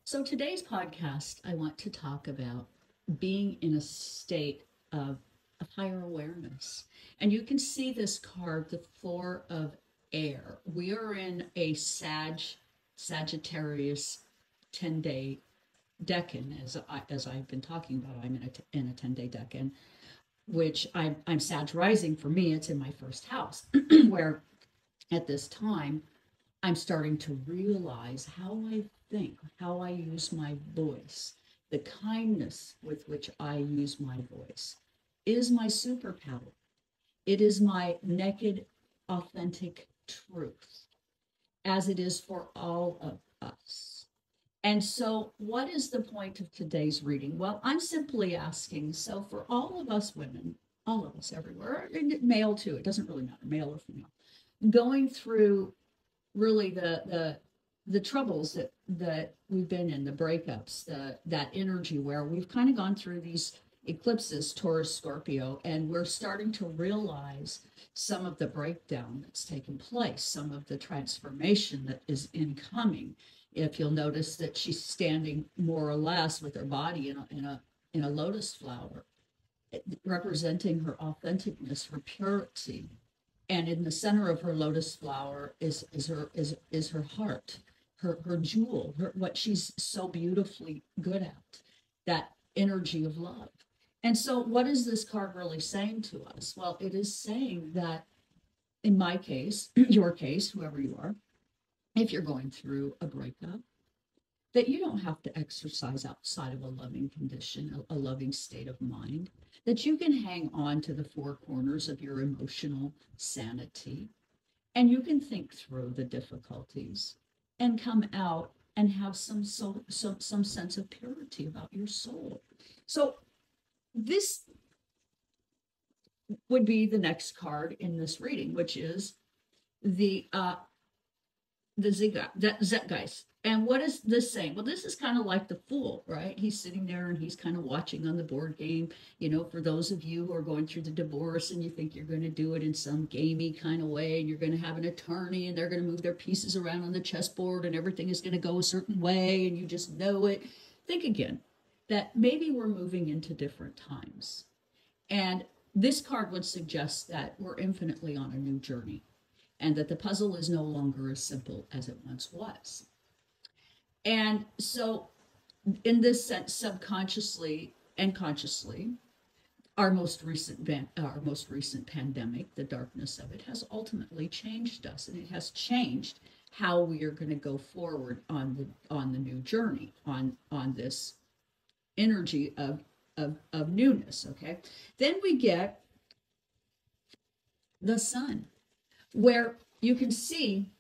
So today's podcast, I want to talk about being in a state of higher awareness. And you can see this card, the Four of Air. We are in a Sagittarius 10-day decan, as I've been talking about. I'm in a 10-day decan, which I'm Sag rising. For me, it's in my first house, where at this time I'm starting to realize how I think, how I use my voice, the kindness with which I use my voice is my superpower. It is my naked, authentic truth, as it is for all of us. And so, what is the point of today's reading? Well, I'm simply asking, so for all of us women, all of us everywhere, and male too, it doesn't really matter, male or female, going through really the troubles that we've been in, the breakups, that energy where we've kind of gone through these eclipses, Taurus, Scorpio, and we're starting to realize some of the breakdown that's taken place, some of the transformation that is incoming. If you'll notice that she's standing more or less with her body in a lotus flower, representing her authenticness, her purity. And in the center of her lotus flower is her heart, her jewel, what she's so beautifully good at, that energy of love. And so, what is this card really saying to us? Well, it is saying that, in my case, your case, whoever you are, if you're going through a breakup, that you don't have to exercise outside of a loving condition, a loving state of mind, that you can hang on to the four corners of your emotional sanity, and you can think through the difficulties and come out and have some sense of purity about your soul. So this would be the next card in this reading, which is the Zeitgeist. And what is this saying? Well, this is kind of like the Fool, right? He's sitting there and he's kind of watching on the board game. You know, for those of you who are going through the divorce and you think you're going to do it in some gamey kind of way, and you're going to have an attorney and they're going to move their pieces around on the chessboard and everything is going to go a certain way and you just know it. Think again that maybe we're moving into different times. And this card would suggest that we're infinitely on a new journey, and that the puzzle is no longer as simple as it once was. And so, in this sense, subconsciously and consciously, our most recent pandemic, the darkness of it, has ultimately changed us, and it has changed how we are going to go forward on the new journey, on this energy of newness. Okay, then we get the Sun, where you can see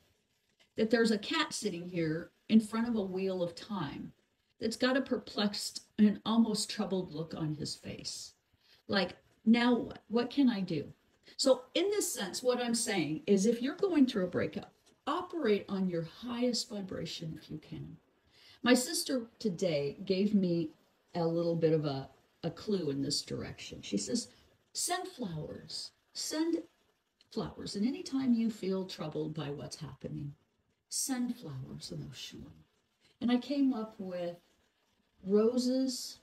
that there's a cat sitting here in front of a wheel of time that's got a perplexed and almost troubled look on his face. Like, now what? What can I do? So in this sense, what I'm saying is, if you're going through a breakup, operate on your highest vibration if you can. My sister today gave me a little bit of a clue in this direction. She says, send flowers. Send flowers. And anytime you feel troubled by what's happening, send flowers emotionally. And I came up with roses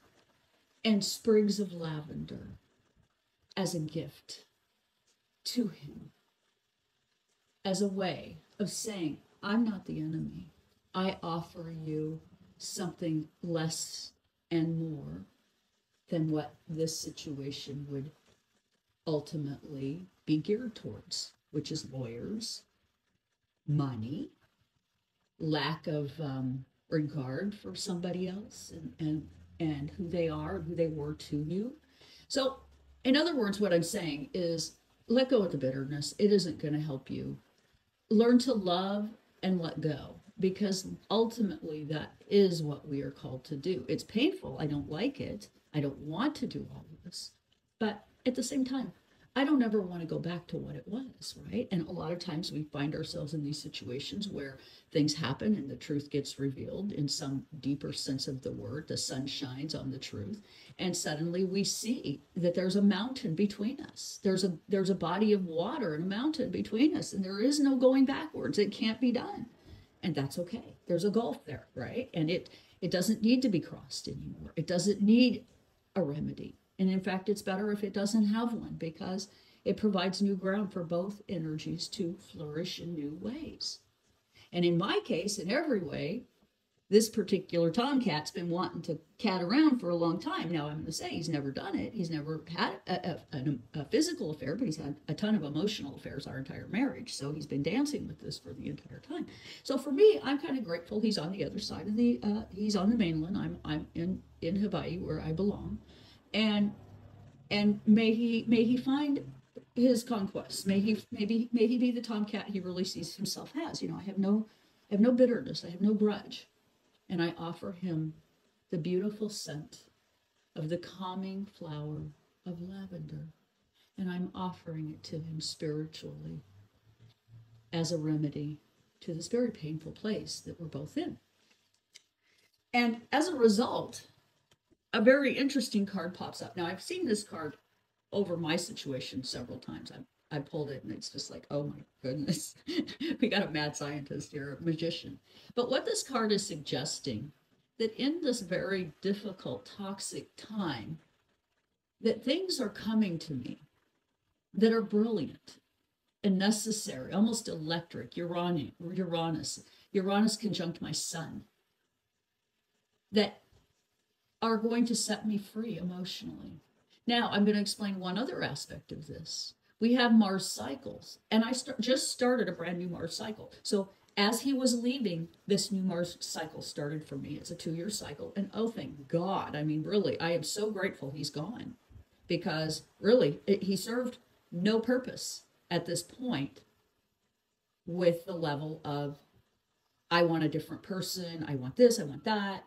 and sprigs of lavender as a gift to him, as a way of saying, I'm not the enemy. I offer you something less and more than what this situation would ultimately be geared towards, which is lawyers, money, lack of regard for somebody else and who they are, who they were to you. So, in other words, what I'm saying is, let go of the bitterness. It isn't going to help you. Learn to love and let go, because ultimately that is what we are called to do. It's painful. I don't like it. I don't want to do all of this. But at the same time, I don't ever want to go back to what it was, right? And a lot of times we find ourselves in these situations where things happen and the truth gets revealed in some deeper sense of the word. The sun shines on the truth, and suddenly we see that there's a mountain between us. There's a body of water and a mountain between us, and there is no going backwards. It can't be done, and that's okay. There's a gulf there, right? And It doesn't need to be crossed anymore. It doesn't need a remedy. And in fact, it's better if it doesn't have one, because it provides new ground for both energies to flourish in new ways. And in my case, in every way, this particular tomcat's been wanting to cat around for a long time. Now, I'm going to say he's never done it. He's never had a physical affair, but he's had a ton of emotional affairs our entire marriage. So he's been dancing with this for the entire time. So for me, I'm kind of grateful he's on the other side of the, he's on the mainland. I'm in Hawaii, where I belong. And may he find his conquests. May he be the tomcat he really sees himself as. You know, I have no bitterness. I have no grudge. And I offer him the beautiful scent of the calming flower of lavender. And I'm offering it to him spiritually as a remedy to this very painful place that we're both in. And as a result, a very interesting card pops up. Now, I've seen this card over my situation several times. I pulled it and it's just like, oh my goodness, we got a mad scientist here, a magician. But what this card is suggesting, that in this very difficult, toxic time, that things are coming to me that are brilliant and necessary, almost electric. Uranus conjunct my sun, that are going to set me free emotionally. Now, I'm going to explain one other aspect of this. We have Mars cycles, and I just started a brand new Mars cycle. So as he was leaving, this new Mars cycle started for me. It's a 2-year cycle, and oh, thank God. I mean, really, I am so grateful he's gone, because really, he served no purpose at this point with the level of, I want a different person, I want this, I want that.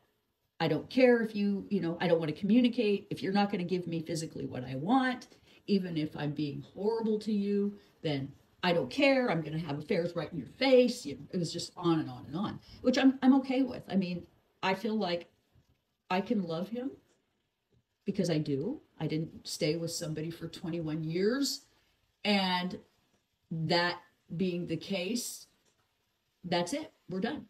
I don't care if you know, I don't want to communicate. If you're not going to give me physically what I want, even if I'm being horrible to you, then I don't care. I'm going to have affairs right in your face. You know, it was just on and on and on, which I'm okay with. I mean, I feel like I can love him because I do. I didn't stay with somebody for 21 years. And that being the case, that's it. We're done.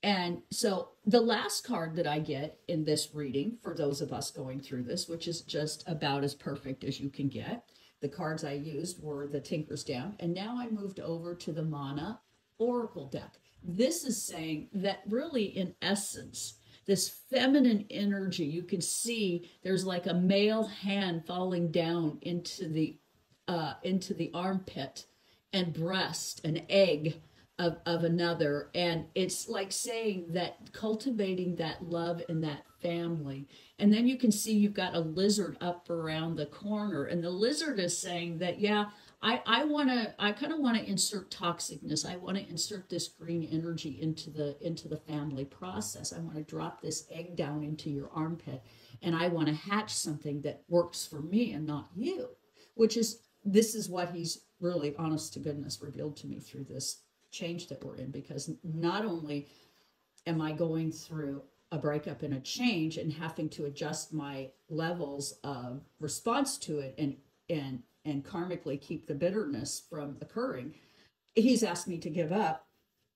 And so the last card that I get in this reading, for those of us going through this, which is just about as perfect as you can get, the cards I used were the Tinker's Down, and now I moved over to the Mauna Oracle deck. This is saying that really, in essence, this feminine energy, you can see there's like a male hand falling down into the armpit and breast, an egg of another. And it's like saying that, cultivating that love in that family. And then you can see you've got a lizard up around the corner, and the lizard is saying that, yeah, I kind of want to insert toxicness. I want to insert this green energy into the family process. I want to drop this egg down into your armpit, and I want to hatch something that works for me and not you, this is what he's really, honest to goodness, revealed to me through this change that we're in. Because not only am I going through a breakup and a change and having to adjust my levels of response to it and karmically keep the bitterness from occurring, he's asked me to give up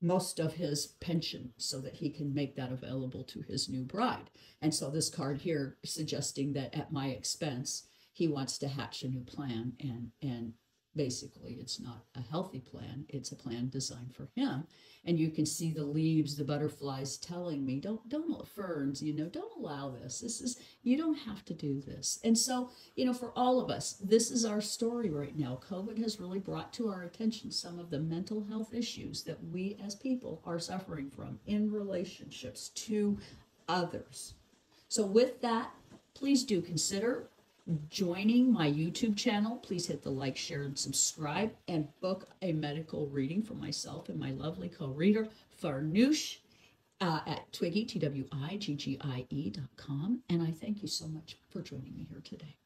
most of his pension so that he can make that available to his new bride. And so this card here suggesting that at my expense, he wants to hatch a new plan, and basically it's not a healthy plan. It's a plan designed for him. And you can see the leaves, the butterflies telling me, don't ferns, don't allow this. You don't have to do this. And so, for all of us, this is our story right now. COVID has really brought to our attention some of the mental health issues that we as people are suffering from in relationships to others. So with that, please do consider joining my YouTube channel. Please hit the like, share, and subscribe, and book a medical reading for myself and my lovely co-reader, Farnoosh, at Twiggy, TWIGGIE.com. And I thank you so much for joining me here today.